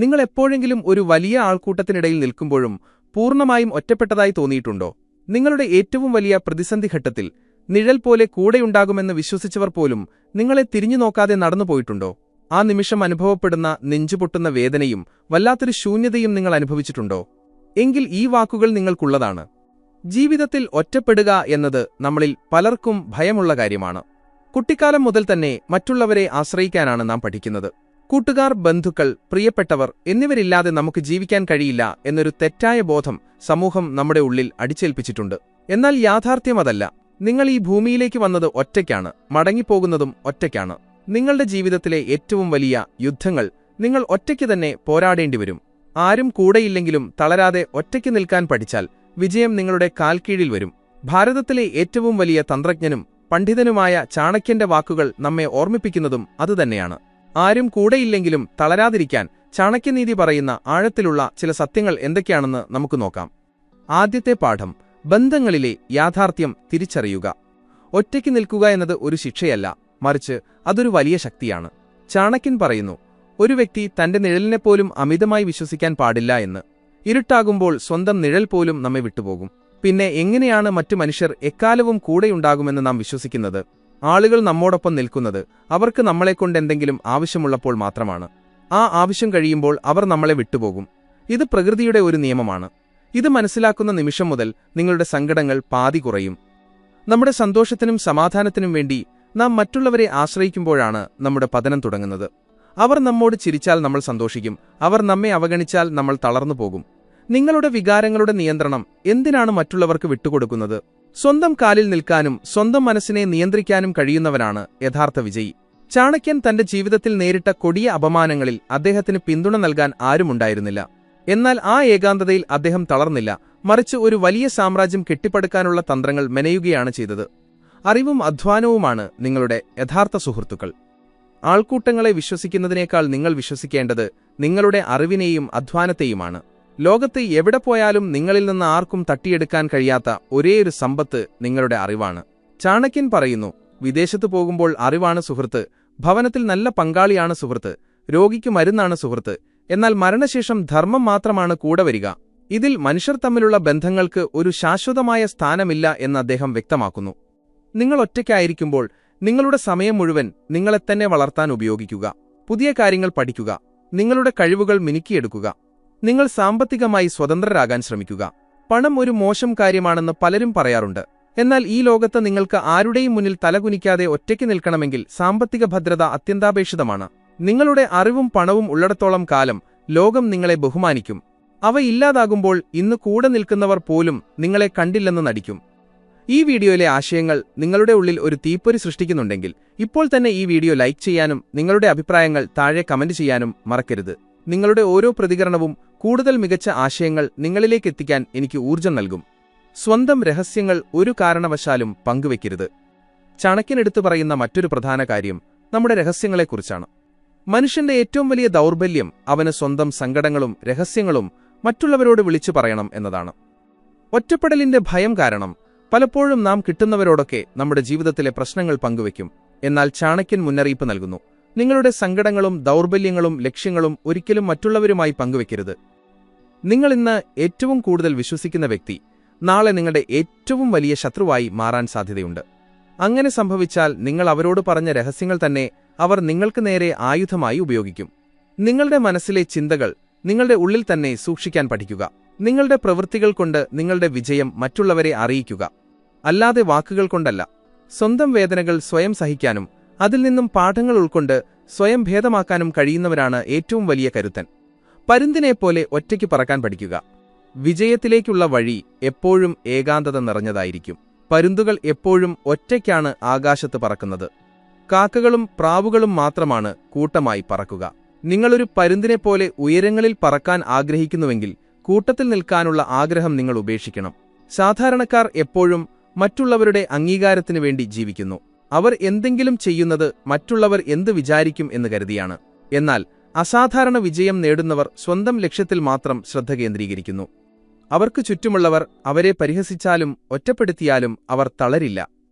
നിങ്ങൾ എപ്പോഴെങ്കിലും ഒരു വലിയ ആൾക്കൂട്ടത്തിനിടയിൽ നിൽക്കുമ്പോഴും പൂർണ്ണമായും ഒറ്റപ്പെട്ടതായി തോന്നിയിട്ടുണ്ടോ? നിങ്ങളുടെ ഏറ്റവും വലിയ പ്രതിസന്ധിഘട്ടത്തിൽ നിഴൽ പോലെ കൂടെയുണ്ടാകുമെന്ന് വിശ്വസിച്ചവർ പോലും നിങ്ങളെ തിരിഞ്ഞു നോക്കാതെ നടന്നുപോയിട്ടുണ്ടോ? ആ നിമിഷം അനുഭവപ്പെടുന്ന നെഞ്ചുപൊട്ടുന്ന വേദനയും വല്ലാത്തൊരു ശൂന്യതയും നിങ്ങൾ അനുഭവിച്ചിട്ടുണ്ടോ? എങ്കിൽ ഈ വാക്കുകൾ നിങ്ങൾക്കുള്ളതാണ്. ജീവിതത്തിൽ ഒറ്റപ്പെടുക എന്നത് നമ്മളിൽ പലർക്കും ഭയമുള്ള കാര്യമാണ്. കുട്ടിക്കാലം മുതൽ തന്നെ മറ്റുള്ളവരെ ആശ്രയിക്കാനാണ് നാം പഠിക്കുന്നത്. കൂട്ടുകാർ, ബന്ധുക്കൾ, പ്രിയപ്പെട്ടവർ എന്നിവരില്ലാതെ നമുക്ക് ജീവിക്കാൻ കഴിയില്ല എന്നൊരു തെറ്റായ ബോധം സമൂഹം നമ്മുടെ ഉള്ളിൽ അടിച്ചേൽപ്പിച്ചിട്ടുണ്ട്. എന്നാൽ യാഥാർത്ഥ്യമതല്ല. നിങ്ങൾ ഈ ഭൂമിയിലേക്ക് വന്നത് ഒറ്റയ്ക്കാണ്, മടങ്ങിപ്പോകുന്നതും ഒറ്റയ്ക്കാണ്. നിങ്ങളുടെ ജീവിതത്തിലെ ഏറ്റവും വലിയ യുദ്ധങ്ങൾ നിങ്ങൾ ഒറ്റയ്ക്ക് തന്നെ പോരാടേണ്ടിവരും. ആരും കൂടെയില്ലെങ്കിലും തളരാതെ ഒറ്റയ്ക്ക് നിൽക്കാൻ പഠിച്ചാൽ വിജയം നിങ്ങളുടെ കാൽക്കീഴിൽ വരും. ഭാരതത്തിലെ ഏറ്റവും വലിയ തന്ത്രജ്ഞനും പണ്ഡിതനുമായ ചാണക്യന്റെ വാക്കുകൾ നമ്മെ ഓർമ്മിപ്പിക്കുന്നതും അതുതന്നെയാണ്. ആരും കൂടെയില്ലെങ്കിലും തളരാതിരിക്കാൻ ചാണക്യനീതി പറയുന്ന ആഴത്തിലുള്ള ചില സത്യങ്ങൾ എന്തൊക്കെയാണെന്ന് നമുക്ക് നോക്കാം. ആദ്യത്തെ പാഠം: ബന്ധങ്ങളിലെ യാഥാർത്ഥ്യം തിരിച്ചറിയുക. ഒറ്റയ്ക്ക് നിൽക്കുക എന്നത് ഒരു ശിക്ഷയല്ല, മറിച്ച് അതൊരു വലിയ ശക്തിയാണ്. ചാണക്യൻ പറയുന്നു, ഒരു വ്യക്തി തന്റെ നിഴലിനെപ്പോലും അമിതമായി വിശ്വസിക്കാൻ പാടില്ല എന്ന്. ഇരുട്ടാകുമ്പോൾ സ്വന്തം നിഴൽ പോലും നമ്മെ വിട്ടുപോകും. പിന്നെ എങ്ങനെയാണ് മറ്റു മനുഷ്യർ എക്കാലവും കൂടെയുണ്ടാകുമെന്ന് നാം വിശ്വസിക്കുന്നത്? ആളുകൾ നമ്മോടൊപ്പം നിൽക്കുന്നത് അവർക്ക് നമ്മളെക്കൊണ്ടെന്തെങ്കിലും ആവശ്യമുള്ളപ്പോൾ മാത്രമാണ്. ആ ആവശ്യം കഴിയുമ്പോൾ അവർ നമ്മളെ വിട്ടുപോകും. ഇത് പ്രകൃതിയുടെ ഒരു നിയമമാണ്. ഇത് മനസ്സിലാക്കുന്ന നിമിഷം മുതൽ നിങ്ങളുടെ സങ്കടങ്ങൾ പാതി കുറയും. നമ്മുടെ സന്തോഷത്തിനും സമാധാനത്തിനും വേണ്ടി നാം മറ്റുള്ളവരെ ആശ്രയിക്കുമ്പോഴാണ് നമ്മുടെ പതനം തുടങ്ങുന്നത്. അവർ നമ്മോട് ചിരിച്ചാൽ നമ്മൾ സന്തോഷിക്കും, അവർ നമ്മെ അവഗണിച്ചാൽ നമ്മൾ തളർന്നു പോകും. നിങ്ങളുടെ വികാരങ്ങളുടെ നിയന്ത്രണം എന്തിനാണ് മറ്റുള്ളവർക്ക് വിട്ടുകൊടുക്കുന്നത്? സ്വന്തം കാലിൽ നിൽക്കാനും സ്വന്തം മനസ്സിനെ നിയന്ത്രിക്കാനും കഴിയുന്നവനാണ് യഥാർത്ഥ വിജയി. ചാണക്യൻ തന്റെ ജീവിതത്തിൽ നേരിട്ട കൊടിയ അപമാനങ്ങളിൽ അദ്ദേഹത്തിന് പിന്തുണ നൽകാൻ ആരുമുണ്ടായിരുന്നില്ല. എന്നാൽ ആ ഏകാന്തതയിൽ അദ്ദേഹം തളർന്നില്ല, മറിച്ച് ഒരു വലിയ സാമ്രാജ്യം കെട്ടിപ്പടുക്കാനുള്ള തന്ത്രങ്ങൾ മെനയുകയാണ് ചെയ്തത്. അറിവും അധ്വാനവുമാണ് നിങ്ങളുടെ യഥാർത്ഥ സുഹൃത്തുക്കൾ. ആൾക്കൂട്ടങ്ങളെ വിശ്വസിക്കുന്നതിനേക്കാൾ നിങ്ങൾ വിശ്വസിക്കേണ്ടത് നിങ്ങളുടെ അറിവിനെയും അധ്വാനത്തെയുമാണ്. ലോകത്ത് എവിടെ പോയാലും നിങ്ങളിൽ നിന്ന് ആർക്കും തട്ടിയെടുക്കാൻ കഴിയാത്ത ഒരേയൊരു സമ്പത്ത് നിങ്ങളുടെ അറിവാണ്. ചാണക്യൻ പറയുന്നു, വിദേശത്തു പോകുമ്പോൾ അറിവാണ് സുഹൃത്ത്, ഭവനത്തിൽ നല്ല പങ്കാളിയാണ് സുഹൃത്ത്, രോഗിക്ക് മരുന്നാണ് സുഹൃത്ത്, എന്നാൽ മരണശേഷം ധർമ്മം മാത്രമാണ് കൂടെ വരിക. ഇതിൽ മനുഷ്യർ തമ്മിലുള്ള ബന്ധങ്ങൾക്ക് ഒരു ശാശ്വതമായ സ്ഥാനമില്ല എന്ന് അദ്ദേഹം വ്യക്തമാക്കുന്നു. നിങ്ങൾ ഒറ്റയ്ക്കായിരിക്കുമ്പോൾ നിങ്ങളുടെ സമയം മുഴുവൻ നിങ്ങളെത്തന്നെ വളർത്താൻ ഉപയോഗിക്കുക. പുതിയ കാര്യങ്ങൾ പഠിക്കുക, നിങ്ങളുടെ കഴിവുകൾ മിനുക്കിയെടുക്കുക. നിങ്ങൾ സാമ്പത്തികമായി സ്വതന്ത്രരാകാൻ ശ്രമിക്കുക. പണം ഒരു മോശം കാര്യമാണെന്ന് പലരും പറയാറുണ്ട്. എന്നാൽ ഈ ലോകത്ത് നിങ്ങൾക്ക് ആരുടെയും മുന്നിൽ തലകുനിക്കാതെ ഒറ്റയ്ക്ക് നിൽക്കണമെങ്കിൽ സാമ്പത്തിക ഭദ്രത അത്യന്താപേക്ഷിതമാണ്. നിങ്ങളുടെ അറിവും പണവും ഉള്ളിടത്തോളം കാലം ലോകം നിങ്ങളെ ബഹുമാനിക്കും. അവ ഇല്ലാതാകുമ്പോൾ ഇന്ന് കൂടെ നിൽക്കുന്നവർ പോലും നിങ്ങളെ കണ്ടില്ലെന്ന് നടിക്കും. ഈ വീഡിയോയിലെ ആശയങ്ങൾ നിങ്ങളുടെ ഉള്ളിൽ ഒരു തീപ്പൊരി സൃഷ്ടിക്കുന്നുണ്ടെങ്കിൽ ഇപ്പോൾ തന്നെ ഈ വീഡിയോ ലൈക്ക് ചെയ്യാനും നിങ്ങളുടെ അഭിപ്രായങ്ങൾ താഴെ കമന്റ് ചെയ്യാനും മറക്കരുത്. നിങ്ങളുടെ ഓരോ പ്രതികരണവും കൂടുതൽ മികച്ച ആശയങ്ങൾ നിങ്ങളിലേക്ക് എത്തിക്കാൻ എനിക്ക് ഊർജ്ജം നൽകും. സ്വന്തം രഹസ്യങ്ങൾ ഒരു കാരണവശാലും പങ്കുവെക്കരുത്. ചാണക്യനെടുത്തു പറയുന്ന മറ്റൊരു പ്രധാന കാര്യം നമ്മുടെ രഹസ്യങ്ങളെക്കുറിച്ചാണ്. മനുഷ്യന്റെ ഏറ്റവും വലിയ ദൗർബല്യം അവന് സ്വന്തം സങ്കടങ്ങളും രഹസ്യങ്ങളും മറ്റുള്ളവരോട് വിളിച്ചു പറയണം എന്നതാണ്. ഒറ്റപ്പെടലിന്റെ ഭയം കാരണം പലപ്പോഴും നാം കിട്ടുന്നവരോടൊക്കെ നമ്മുടെ ജീവിതത്തിലെ പ്രശ്നങ്ങൾ പങ്കുവെക്കും. എന്നാൽ ചാണക്യൻ മുന്നറിയിപ്പ് നൽകുന്നു, നിങ്ങളുടെ സങ്കടങ്ങളും ദൗർബല്യങ്ങളും ലക്ഷ്യങ്ങളും ഒരിക്കലും മറ്റുള്ളവരുമായി പങ്കുവെക്കരുത്. നിങ്ങൾ ഇന്ന് ഏറ്റവും കൂടുതൽ വിശ്വസിക്കുന്ന വ്യക്തി നാളെ നിങ്ങളുടെ ഏറ്റവും വലിയ ശത്രുവായി മാറാൻ സാധ്യതയുണ്ട്. അങ്ങനെ സംഭവിച്ചാൽ നിങ്ങൾ അവരോട് പറഞ്ഞ രഹസ്യങ്ങൾ തന്നെ അവർ നിങ്ങൾക്ക് നേരെ ആയുധമായി ഉപയോഗിക്കും. നിങ്ങളുടെ മനസ്സിലെ ചിന്തകൾ നിങ്ങളുടെ ഉള്ളിൽ തന്നെ സൂക്ഷിക്കാൻ പഠിക്കുക. നിങ്ങളുടെ പ്രവൃത്തികൾ കൊണ്ട് നിങ്ങളുടെ വിജയം മറ്റുള്ളവരെ അറിയിക്കുക, അല്ലാതെ വാക്കുകൾ കൊണ്ടല്ല. സ്വന്തം വേദനകൾ സ്വയം സഹിക്കാനും അതിൽ നിന്നും പാഠങ്ങൾ ഉൾക്കൊണ്ട് സ്വയം ഭേദമാക്കാനും കഴിയുന്നവരാണ് ഏറ്റവും വലിയ കരുത്തൻ. പരുന്തിനെപ്പോലെ ഒറ്റയ്ക്ക് പറക്കാൻ പഠിക്കുക. വിജയത്തിലേക്കുള്ള വഴി എപ്പോഴും ഏകാന്തത നിറഞ്ഞതായിരിക്കും. പരുന്തുകൾ എപ്പോഴും ഒറ്റയ്ക്കാണ് ആകാശത്ത് പറക്കുന്നത്. കാക്കകളും പ്രാവുകളും മാത്രമാണ് കൂട്ടമായി പറക്കുക. നിങ്ങളൊരു പരുന്തിനെപ്പോലെ ഉയരങ്ങളിൽ പറക്കാൻ ആഗ്രഹിക്കുന്നുവെങ്കിൽ കൂട്ടത്തിൽ നിൽക്കാനുള്ള ആഗ്രഹം നിങ്ങൾ ഉപേക്ഷിക്കണം. സാധാരണക്കാർ എപ്പോഴും മറ്റുള്ളവരുടെ അംഗീകാരത്തിനു വേണ്ടി ജീവിക്കുന്നു. അവർ എന്തെങ്കിലും ചെയ്യുന്നത് മറ്റുള്ളവർ എന്ത് വിചാരിക്കും എന്ന് കരുതിയാണ്. എന്നാൽ അസാധാരണ വിജയം നേടുന്നവർ സ്വന്തം ലക്ഷ്യത്തിൽ മാത്രം ശ്രദ്ധ കേന്ദ്രീകരിക്കുന്നു. അവർക്ക് ചുറ്റുമുള്ളവർ അവരെ പരിഹസിച്ചാലും ഒറ്റപ്പെടുത്തിയാലും അവർ തളരില്ല.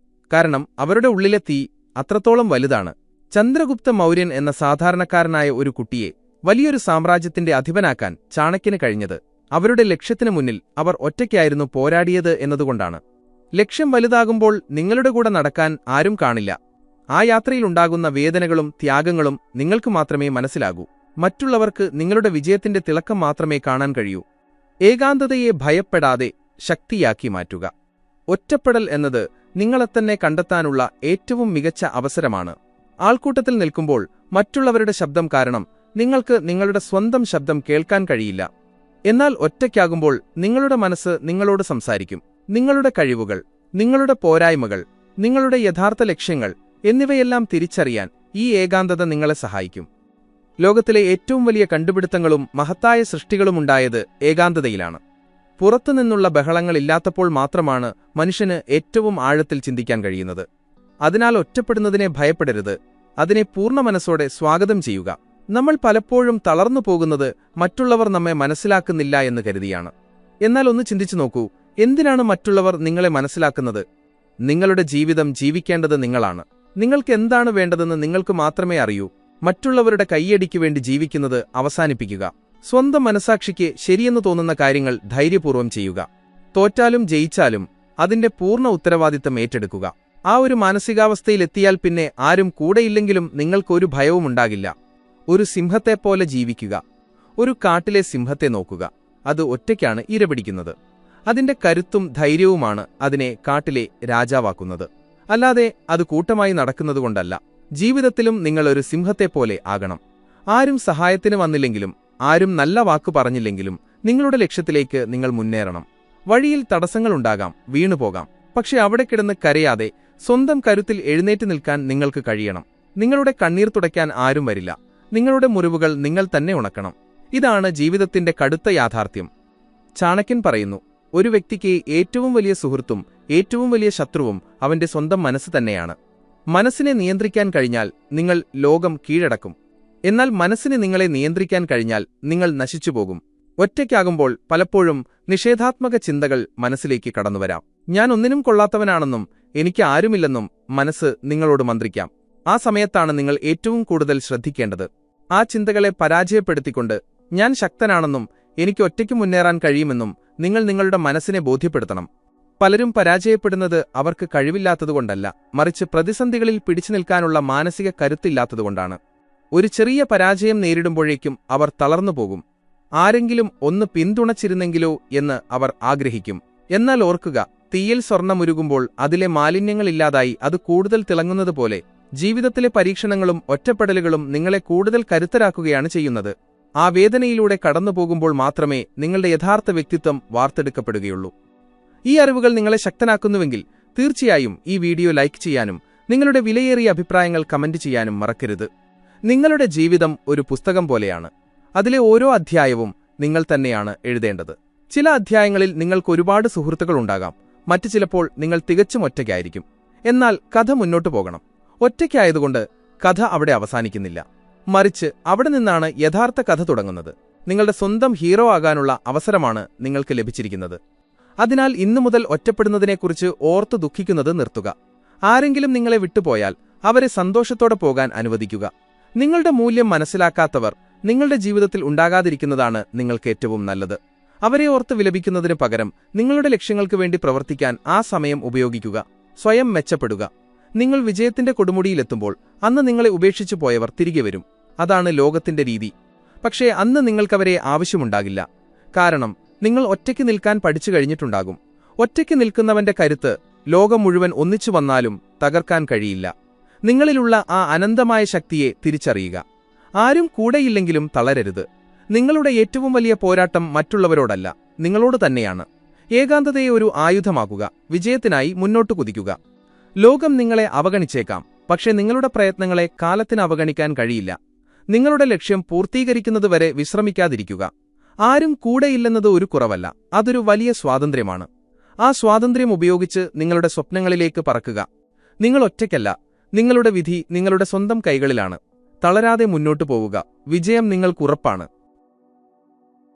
കാരണം അവരുടെ ഉള്ളിലെ തീ അത്രത്തോളം വലുതാണ്. ചന്ദ്രഗുപ്ത മൗര്യൻ എന്ന സാധാരണക്കാരനായ ഒരു കുട്ടിയെ വലിയൊരു സാമ്രാജ്യത്തിന്റെ അധിപനാക്കാൻ ചാണക്യന് കഴിഞ്ഞത് അവരുടെ ലക്ഷ്യത്തിനു മുന്നിൽ അവർ ഒറ്റയ്ക്കായിരുന്നു പോരാടിയത് എന്നതുകൊണ്ടാണ്. ലക്ഷ്യം വലുതാകുമ്പോൾ നിങ്ങളുടെ കൂടെ നടക്കാൻ ആരും കാണില്ല. ആ യാത്രയിലുണ്ടാകുന്ന വേദനകളും ത്യാഗങ്ങളും നിങ്ങൾക്ക് മാത്രമേ മനസ്സിലാകൂ. മറ്റുള്ളവർക്ക് നിങ്ങളുടെ വിജയത്തിന്റെ തിളക്കം മാത്രമേ കാണാൻ കഴിയൂ. ഏകാന്തതയെ ഭയപ്പെടാതെ ശക്തിയാക്കി മാറ്റുക. ഒറ്റപ്പെടൽ എന്നത് നിങ്ങളെത്തന്നെ കണ്ടെത്താനുള്ള ഏറ്റവും മികച്ച അവസരമാണ്. ആൾക്കൂട്ടത്തിൽ നിൽക്കുമ്പോൾ മറ്റുള്ളവരുടെ ശബ്ദം കാരണം നിങ്ങൾക്ക് നിങ്ങളുടെ സ്വന്തം ശബ്ദം കേൾക്കാൻ കഴിയില്ല. എന്നാൽ ഒറ്റയ്ക്കാകുമ്പോൾ നിങ്ങളുടെ മനസ്സ് നിങ്ങളോട് സംസാരിക്കും. നിങ്ങളുടെ കഴിവുകൾ, നിങ്ങളുടെ പോരായ്മകൾ, നിങ്ങളുടെ യഥാർത്ഥ ലക്ഷ്യങ്ങൾ എന്നിവയെല്ലാം തിരിച്ചറിയാൻ ഈ ഏകാന്തത നിങ്ങളെ സഹായിക്കും. ലോകത്തിലെ ഏറ്റവും വലിയ കണ്ടുപിടുത്തങ്ങളും മഹത്തായ സൃഷ്ടികളുമുണ്ടായത് ഏകാന്തതയിലാണ്. പുറത്തുനിന്നുള്ള ബഹളങ്ങളില്ലാത്തപ്പോൾ മാത്രമാണ് മനുഷ്യന് ഏറ്റവും ആഴത്തിൽ ചിന്തിക്കാൻ കഴിയുന്നത്. അതിനാൽ ഒറ്റപ്പെടുന്നതിനെ ഭയപ്പെടരുത്, അതിനെ പൂർണ്ണ മനസ്സോടെ സ്വാഗതം ചെയ്യുക. നമ്മൾ പലപ്പോഴും തളർന്നു പോകുന്നത് മറ്റുള്ളവർ നമ്മെ മനസ്സിലാക്കുന്നില്ല എന്ന് കരുതിയാണ്. എന്നാൽ ഒന്ന് ചിന്തിച്ചു നോക്കൂ, എന്തിനാണ് മറ്റുള്ളവർ നിങ്ങളെ മനസ്സിലാക്കുന്നത്? നിങ്ങളുടെ ജീവിതം ജീവിക്കേണ്ടത് നിങ്ങളാണ്. നിങ്ങൾക്ക് എന്താണ് വേണ്ടതെന്ന് നിങ്ങൾക്ക് മാത്രമേ അറിയൂ. മറ്റുള്ളവരുടെ കൈയടിക്ക് വേണ്ടി ജീവിക്കുന്നത് അവസാനിപ്പിക്കുക. സ്വന്തം മനസാക്ഷിക്ക് ശരിയെന്ന് തോന്നുന്ന കാര്യങ്ങൾ ധൈര്യപൂർവ്വം ചെയ്യുക. തോറ്റാലും ജയിച്ചാലും അതിന്റെ പൂർണ്ണ ഉത്തരവാദിത്തം ഏറ്റെടുക്കുക. ആ ഒരു മാനസികാവസ്ഥയിലെത്തിയാൽ പിന്നെ ആരും കൂടെയില്ലെങ്കിലും നിങ്ങൾക്കൊരു ഭയവുമുണ്ടാകില്ല. ഒരു സിംഹത്തെപ്പോലെ ജീവിക്കുക. ഒരു കാട്ടിലെ സിംഹത്തെ നോക്കുക. അത് ഒറ്റയ്ക്കാണ് ഇരപിടിക്കുന്നത്. അതിന്റെ കരുത്തും ധൈര്യവുമാണ് അതിനെ കാട്ടിലെ രാജാവാക്കുന്നത്, അല്ലാതെ അത് കൂട്ടമായി നടക്കുന്നതുകൊണ്ടല്ല. ജീവിതത്തിലും നിങ്ങളൊരു സിംഹത്തെപ്പോലെ ആകണം. ആരും സഹായത്തിന് വന്നില്ലെങ്കിലും ആരും നല്ല വാക്കു പറഞ്ഞില്ലെങ്കിലും നിങ്ങളുടെ ലക്ഷ്യത്തിലേക്ക് നിങ്ങൾ മുന്നേറണം. വഴിയിൽ തടസ്സങ്ങളുണ്ടാകാം, വീണുപോകാം. പക്ഷെ അവിടെ കിടന്ന് കരയാതെ സ്വന്തം കരുത്തിൽ എഴുന്നേറ്റ് നിൽക്കാൻ നിങ്ങൾക്ക് കഴിയണം. നിങ്ങളുടെ കണ്ണീർ തുടയ്ക്കാൻ ആരും വരില്ല. നിങ്ങളുടെ മുറിവുകൾ നിങ്ങൾ തന്നെ ഉണക്കണം. ഇതാണ് ജീവിതത്തിന്റെ കടുത്ത യാഥാർത്ഥ്യം. ചാണക്യൻ പറയുന്നു, ഒരു വ്യക്തിക്ക് ഏറ്റവും വലിയ സുഹൃത്തും ഏറ്റവും വലിയ ശത്രുവും അവന്റെ സ്വന്തം മനസ്സ് തന്നെയാണ്. മനസ്സിനെ നിയന്ത്രിക്കാൻ കഴിഞ്ഞാൽ നിങ്ങൾ ലോകം കീഴടക്കും. എന്നാൽ മനസ്സിന് നിങ്ങളെ നിയന്ത്രിക്കാൻ കഴിഞ്ഞാൽ നിങ്ങൾ നശിച്ചുപോകും. ഒറ്റയ്ക്കാകുമ്പോൾ പലപ്പോഴും നിഷേധാത്മക ചിന്തകൾ മനസ്സിലേക്ക് കടന്നുവരാം. ഞാൻ ഒന്നിനും കൊള്ളാത്തവനാണെന്നും എനിക്ക് ആരുമില്ലെന്നും മനസ്സ് നിങ്ങളോട് മന്ത്രിക്കാം. ആ സമയത്താണ് നിങ്ങൾ ഏറ്റവും കൂടുതൽ ശ്രദ്ധിക്കേണ്ടത്. ആ ചിന്തകളെ പരാജയപ്പെടുത്തിക്കൊണ്ട് ഞാൻ ശക്തനാണെന്നും എനിക്ക് ഒറ്റയ്ക്ക് മുന്നേറാൻ കഴിയുമെന്നും നിങ്ങൾ നിങ്ങളുടെ മനസ്സിനെ ബോധ്യപ്പെടുത്തണം. പലരും പരാജയപ്പെടുന്നത് അവർക്ക് കഴിവില്ലാത്തതുകൊണ്ടല്ല, മറിച്ച് പ്രതിസന്ധികളിൽ പിടിച്ചു നിൽക്കാനുള്ള മാനസിക കരുത്തില്ലാത്തതുകൊണ്ടാണ്. ഒരു ചെറിയ പരാജയം നേരിടുമ്പോഴേക്കും അവർ തളർന്നുപോകും. ആരെങ്കിലും ഒന്ന് പിന്തുണച്ചിരുന്നെങ്കിലോ എന്ന് അവർ ആഗ്രഹിക്കും. എന്നാൽ ഓർക്കുക, തീയിൽ സ്വർണ്ണമുരുകുമ്പോൾ അതിലെ മാലിന്യങ്ങളില്ലാതായി അത് കൂടുതൽ തിളങ്ങുന്നതുപോലെ ജീവിതത്തിലെ പരീക്ഷണങ്ങളും ഒറ്റപ്പെടലുകളും നിങ്ങളെ കൂടുതൽ കരുത്തരാക്കുകയാണ് ചെയ്യുന്നത്. ആ വേദനയിലൂടെ കടന്നുപോകുമ്പോൾ മാത്രമേ നിങ്ങളുടെ യഥാർത്ഥ വ്യക്തിത്വം വാർത്തെടുക്കപ്പെടുകയുള്ളൂ. ഈ അറിവുകൾ നിങ്ങളെ ശക്തനാക്കുന്നുവെങ്കിൽ തീർച്ചയായും ഈ വീഡിയോ ലൈക്ക് ചെയ്യാനും നിങ്ങളുടെ വിലയേറിയ അഭിപ്രായങ്ങൾ കമന്റ് ചെയ്യാനും മറക്കരുത്. നിങ്ങളുടെ ജീവിതം ഒരു പുസ്തകം പോലെയാണ്. അതിലെ ഓരോ അധ്യായവും നിങ്ങൾ തന്നെയാണ് എഴുതേണ്ടത്. ചില അധ്യായങ്ങളിൽ നിങ്ങൾക്ക് ഒരുപാട് സുഹൃത്തുക്കളുണ്ടാകാം, മറ്റു ചിലപ്പോൾ നിങ്ങൾ തികച്ചും ഒറ്റയ്ക്കായിരിക്കും. എന്നാൽ കഥ മുന്നോട്ടു പോകണം. ഒറ്റയ്ക്കായതുകൊണ്ട് കഥ അവിടെ അവസാനിക്കുന്നില്ല, മറിച്ച് അവിടെ നിന്നാണ് യഥാർത്ഥ കഥ തുടങ്ങുന്നത്. നിങ്ങളുടെ സ്വന്തം ഹീറോ ആകാനുള്ള അവസരമാണ് നിങ്ങൾക്ക് ലഭിച്ചിരിക്കുന്നത്. അതിനാൽ ഇന്നു മുതൽ ഒറ്റപ്പെടുന്നതിനെക്കുറിച്ച് ഓർത്തു ദുഃഖിക്കുന്നത് നിർത്തുക. ആരെങ്കിലും നിങ്ങളെ വിട്ടുപോയാൽ അവരെ സന്തോഷത്തോടെ പോകാൻ അനുവദിക്കുക. നിങ്ങളുടെ മൂല്യം മനസ്സിലാക്കാത്തവർ നിങ്ങളുടെ ജീവിതത്തിൽ ഉണ്ടാകാതിരിക്കുന്നതാണ് നിങ്ങൾക്ക് ഏറ്റവും നല്ലത്. അവരെ ഓർത്ത് വിലപിക്കുന്നതിനു പകരം നിങ്ങളുടെ ലക്ഷ്യങ്ങൾക്ക് വേണ്ടി പ്രവർത്തിക്കാൻ ആ സമയം ഉപയോഗിക്കുക. സ്വയം മെച്ചപ്പെടുക. നിങ്ങൾ വിജയത്തിന്റെ കൊടുമുടിയിലെത്തുമ്പോൾ അന്ന് നിങ്ങളെ ഉപേക്ഷിച്ചു പോയവർ തിരികെ വരും. അതാണ് ലോകത്തിന്റെ രീതി. പക്ഷേ അന്ന് നിങ്ങൾക്കവരെ ആവശ്യമുണ്ടാകില്ല. കാരണം നിങ്ങൾ ഒറ്റയ്ക്ക് നിൽക്കാൻ പഠിച്ചു കഴിഞ്ഞിട്ടുണ്ടാകും. ഒറ്റയ്ക്ക് നിൽക്കുന്നവന്റെ കരുത്ത് ലോകം മുഴുവൻ ഒന്നിച്ചു വന്നാലും തകർക്കാൻ കഴിയില്ല. നിങ്ങളിലുള്ള ആ അനന്തമായ ശക്തിയെ തിരിച്ചറിയുക. ആരും കൂടെയില്ലെങ്കിലും തളരരുത്. നിങ്ങളുടെ ഏറ്റവും വലിയ പോരാട്ടം മറ്റുള്ളവരോടല്ല, നിങ്ങളോട് തന്നെയാണ്. ഏകാന്തതയെ ഒരു ആയുധമാക്കുക. വിജയത്തിനായി മുന്നോട്ടു കുതിക്കുക. ലോകം നിങ്ങളെ അവഗണിച്ചേക്കാം, പക്ഷെ നിങ്ങളുടെ പ്രയത്നങ്ങളെ കാലത്തിന് അവഗണിക്കാൻ കഴിയില്ല. നിങ്ങളുടെ ലക്ഷ്യം പൂർത്തീകരിക്കുന്നതുവരെ വിശ്രമിക്കാതിരിക്കുക. ആരും കൂടെയില്ലെന്നത് ഒരു കുറവല്ല, അതൊരു വലിയ സ്വാതന്ത്ര്യമാണ്. ആ സ്വാതന്ത്ര്യം ഉപയോഗിച്ച് നിങ്ങളുടെ സ്വപ്നങ്ങളിലേക്ക് പറക്കുക. നിങ്ങൾ ഒറ്റയ്ക്കല്ല. നിങ്ങളുടെ വിധി നിങ്ങളുടെ സ്വന്തം കൈകളിലാണ്. തളരാതെ മുന്നോട്ടു പോവുക. വിജയം നിങ്ങൾക്കുറപ്പാണ്.